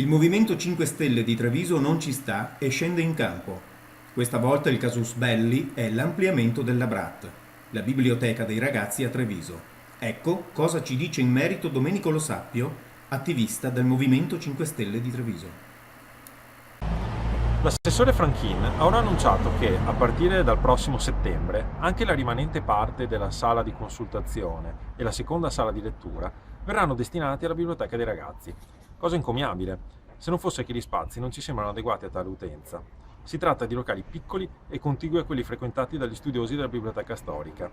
Il Movimento 5 Stelle di Treviso non ci sta e scende in campo. Questa volta il casus belli è l'ampliamento della BRAT, la biblioteca dei ragazzi a Treviso. Ecco cosa ci dice in merito Domenico Lo Sappio, attivista del Movimento 5 Stelle di Treviso. L'assessore Franchin ha ora annunciato che, a partire dal prossimo settembre, anche la rimanente parte della sala di consultazione e la seconda sala di lettura verranno destinati alla biblioteca dei ragazzi. Cosa encomiabile, se non fosse che gli spazi non ci sembrano adeguati a tale utenza. Si tratta di locali piccoli e contigui a quelli frequentati dagli studiosi della biblioteca storica.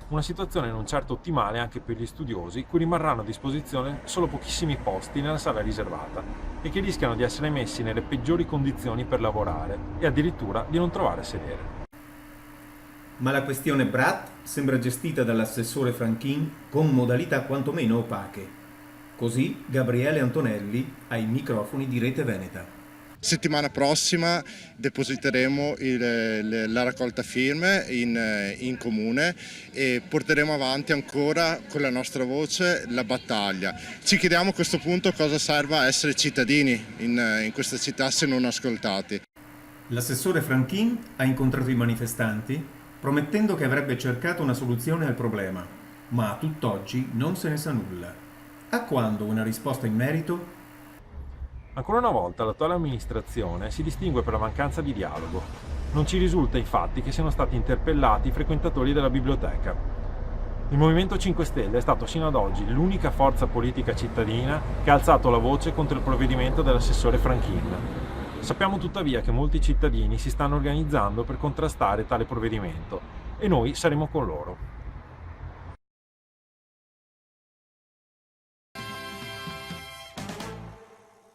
Una situazione non certo ottimale anche per gli studiosi, cui rimarranno a disposizione solo pochissimi posti nella sala riservata e che rischiano di essere messi nelle peggiori condizioni per lavorare e addirittura di non trovare sedere. Ma la questione BRAT sembra gestita dall'assessore Franchin con modalità quantomeno opache. Così Gabriele Antonelli ai microfoni di Rete Veneta. Settimana prossima depositeremo la raccolta firme in comune e porteremo avanti ancora con la nostra voce la battaglia. Ci chiediamo a questo punto cosa serva essere cittadini in questa città se non ascoltati. L'assessore Franchin ha incontrato i manifestanti promettendo che avrebbe cercato una soluzione al problema, ma a tutt'oggi non se ne sa nulla. A quando una risposta in merito? Ancora una volta l'attuale amministrazione si distingue per la mancanza di dialogo. Non ci risulta infatti che siano stati interpellati i frequentatori della biblioteca. Il Movimento 5 Stelle è stato sino ad oggi l'unica forza politica cittadina che ha alzato la voce contro il provvedimento dell'assessore Franchin. Sappiamo tuttavia che molti cittadini si stanno organizzando per contrastare tale provvedimento e noi saremo con loro.